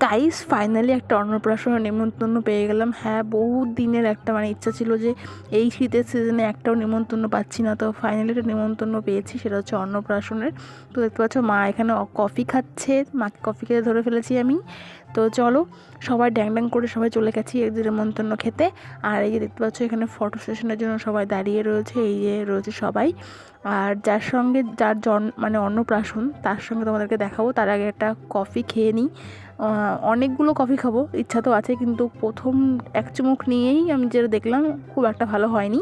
Guys finally একটা অন্নপ্রাশনের নেমন্তন্ন পেয়ে গেলাম। হ্যাঁ, বহুত দিনের একটা ইচ্ছা ছিল যে এই শীতের সিজনে একটাও নেমন্তন্ন পাচ্ছি না, তো ফাইনালি একটা নেমন্তন্ন পেয়েছি, সেটা হচ্ছে অন্নপ্রাশনের। তো দেখতে পাচ্ছ মা এখানে কফি খাচ্ছে, মাকে কফি খেতে ধরে ফেলেছি আমি। তো চলো সবাই ড্যাং ড্যাং করে সবাই চলে গেছি এই যে নেমন্তন্ন খেতে। আর এই যে দেখতে পাচ্ছ এখানে ফটো সেশনের জন্য সবাই দাঁড়িয়ে রয়েছে, এই যে রয়েছে সবাই। আর যার সঙ্গে যার অন্নপ্রাশন তার সঙ্গে তোমাদেরকে দেখাবো, তার আগে একটা কফি খেয়ে নিই। অনেকগুলো কফি খাবো ইচ্ছা তো আছে, কিন্তু প্রথম এক চুমুক নিয়েই আমি যেটা দেখলাম খুব একটা ভালো হয়নি,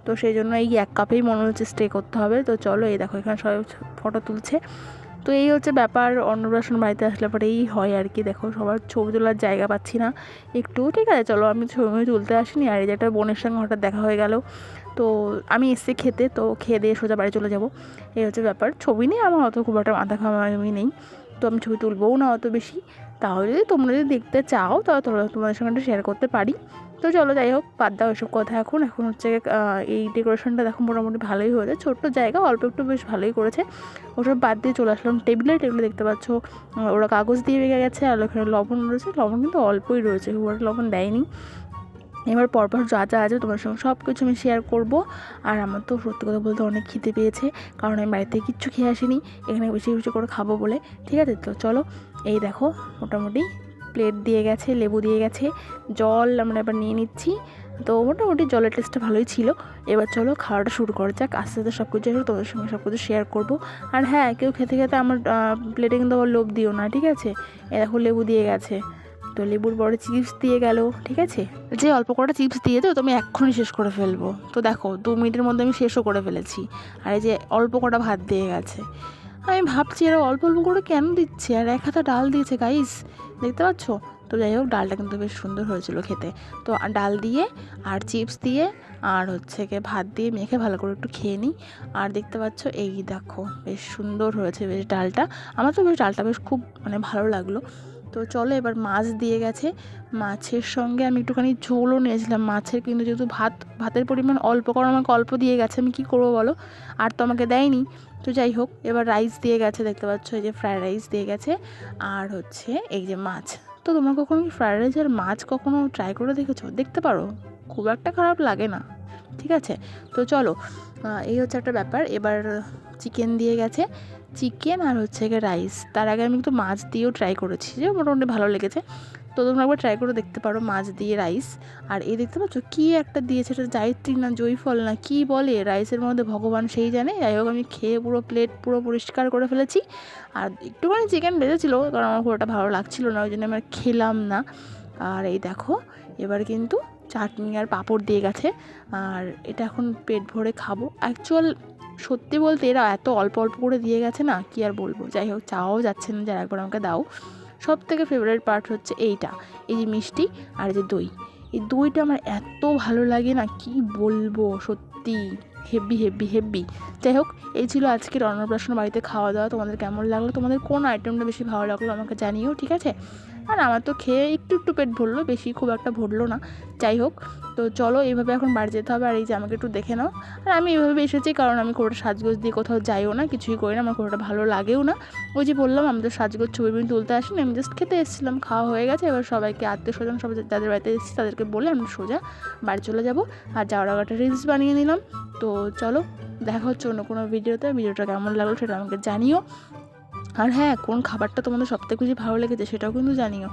তো সেই জন্য এই এক কাপেই মনে হচ্ছে স্টে করতে হবে। তো চলো, এই দেখো এখানে সবাই ফটো তুলছে। তো এই হচ্ছে ব্যাপার, অন্নপ্রাশন বাড়িতে আসলে পরে এই হয় আর কি। দেখো সবার ছবি তোলার জায়গা পাচ্ছি না একটু, ঠিক আছে চলো আমি ছবি তুলতে আসিনি। আর এই যে একটা বোনের সঙ্গে হঠাৎ দেখা হয়ে গেল, তো আমি এসে খেতে, তো খেয়ে দিয়ে সোজা বাড়ি চলে যাব, এই হচ্ছে ব্যাপার। ছবি নিয়ে আমার অত খুব একটা মাথা ঘামামি নেই, তো আমি ছবি তুলবও না অত বেশি। তাহলে যদি তোমরা যদি দেখতে চাও তাহলে তোমাদের সঙ্গে একটা শেয়ার করতে পারি। তো চলো যাই হোক, বাদ দাও এসব কথা। এখন হচ্ছে এই ডেকোরেশনটা দেখো মোটামুটি ভালোই হয়েছে, ছোট্ট জায়গা, অল্প একটু বেশ ভালোই করেছে। ওসব বাদ দিয়ে চলে আসলাম টেবিলে দেখতে পাচ্ছ ওরা কাগজ দিয়ে বেঁকে গেছে, আর ওখানে লবণ রয়েছে, লবণ কিন্তু অল্পই রয়েছে, খুব একটা লবণ দেয়নি। এবার পরপর যা যা আছে তোমার সঙ্গে সব কিছু আমি শেয়ার করব। আর আমার তো সত্যি কথা বলতে অনেক খিদে পেয়েছে, কারণ আমি বাড়িতে কিচ্ছু খেয়ে আসিনি, এখানে বেশি বেশি করে খাবো বলে। ঠিক আছে, তো চলো এই দেখো মোটামুটি প্লেট দিয়ে গেছে, লেবু দিয়ে গেছে, জল আমরা এবার নিয়ে নিচ্ছি। তো মোটামুটি জলের টেস্টটা ভালোই ছিল। এবার চলো খাওয়াটা শুরু করা যাক, আস্তে আস্তে সব কিছু তোমাদের সঙ্গে সব কিছু শেয়ার করবো। আর হ্যাঁ, কেউ খেতে খেতে আমার প্লেটে কিন্তু আবার লোভ দিও না, ঠিক আছে। এ দেখো লেবু দিয়ে গেছে, তো লেবুর বড় চিপস দিয়ে গেল, ঠিক আছে। যে অল্প কটা চিপস দিয়েছে তো আমি এক্ষুনি শেষ করে ফেলবো, তো দেখো 2 মিনিটের মধ্যে আমি শেষও করে ফেলেছি। আর এই যে অল্প কটা ভাত দিয়ে গেছে, আমি ভাবছি এরা অল্প অল্প করে কেন দিচ্ছে, আর এক হাতা ডাল দিয়েছে গাইস, দেখতে পাচ্ছ। তো যাই হোক, ডালটা কিন্তু বেশ সুন্দর হয়েছিল খেতে। তো ডাল দিয়ে আর চিপস দিয়ে আর হচ্ছে গিয়ে ভাত দিয়ে মেখে ভালো করে একটু খেয়ে নিই। আর দেখতে পাচ্ছ এই দেখো বেশ সুন্দর হয়েছে বেশ ডালটা, আমার তো বেশ ডালটা বেশ খুব ভালো লাগলো। তো চলো এবার মাছ দিয়ে গেছে, মাছের সঙ্গে আমি একটুখানি ঝোলও নিয়েছিলাম মাছের, কিন্তু যেহেতু ভাতের পরিমাণ অল্প, কারণ আমাকে অল্প দিয়ে গেছে, আমি কী করবো বলো, আর তো আমাকে দেয়নি। তো যাই হোক, এবার রাইস দিয়ে গেছে, দেখতে পাচ্ছ এই যে ফ্রায়েড রাইস দিয়ে গেছে, আর হচ্ছে এই যে মাছ। তো তোমরা কখনো ফ্রায়েড রাইস আর মাছ কখনো ট্রাই করে দেখেছো? দেখতে পারো, খুব একটা খারাপ লাগে না, ঠিক আছে। তো চলো এই হচ্ছে একটা ব্যাপার। এবার চিকেন দিয়ে গেছে, চিকেন আর হচ্ছে গিয়ে রাইস। তার আগে আমি একটু মাছ দিয়েও ট্রাই করেছি, যে মোটামুটি ভালো লেগেছে। তো তোমরা একবার ট্রাই করে দেখতে পারো মাছ দিয়ে রাইস। আর এই দেখতে পাচ্ছ কী একটা দিয়েছে, এটা জায়িত্রী না জয়ফল না কী বলে রাইসের মধ্যে, ভগবান সেই জানে। যাই হোক, আমি খেয়ে পুরো প্লেট পুরো পরিষ্কার করে ফেলেছি। আর একটুখানি চিকেন বেঁচেছিলো, কারণ আমার খুব একটা ভালো লাগছিলো না, ওই জন্য আমি খেলাম না। আর এই দেখো এবার কিন্তু চাটনি আর পাঁপড় দিয়ে গেছে, আর এটা এখন পেট ভরে খাবো। অ্যাকচুয়াল সত্যি বলতে এরা এত অল্প অল্প করে দিয়ে গেছে না, কি আর বলবো। যাই হোক, চাওয়াও যাচ্ছে না যারা একবার আমাকে দাও। সব থেকে ফেভারিট পার্ট হচ্ছে এইটা, এই যে মিষ্টি আর যে দই। এই দইটা আমার এত ভালো লাগে না, কি বলবো, সত্যি হেভি হেভি হেভি। যাই হোক, এই ছিল আজকের অন্নপ্রাশন বাড়িতে খাওয়া দাওয়া। তোমাদের কেমন লাগলো, তোমাদের কোন আইটেমটা বেশি ভালো লাগলো আমাকে জানিও, ঠিক আছে। আর আমার তো খেয়ে একটু একটু পেট ভরলো, বেশি খুব একটা ভরলো না। যাই হোক, তো চলো এইভাবে এখন বাড়ি যেতে হবে। আর এই যে আমাকে একটু দেখে নাও, আর আমি এইভাবে এসেছি কারণ আমি কোনোটা সাজগোজ দিয়ে কোথাও যাইও না, কিছুই করি না, আমার কোনোটা ভালো লাগেও না। ওই যে বললাম, আমি তো সাজগোজ ছবি তুলতে আসিনি, আমি জাস্ট খেতে এসেছিলাম, খাওয়া হয়ে গেছে। এবার সবাইকে আত্মীয় স্বজন সবাই যাদের বাড়িতে এসেছি তাদেরকে বলে আমি সোজা বাড়ি চলে যাব। আর যাওয়ার আগে একটা রিলস বানিয়ে নিলাম। তো চলো, দেখা হচ্ছে অন্য কোনো ভিডিওতে। ভিডিওটা কেমন লাগলো সেটা আমাকে জানিও। আর হ্যাঁ, কোন খাবারটা তোমাদের সবথেকে বেশি ভালো লেগেছে সেটাও কিন্তু জানিও।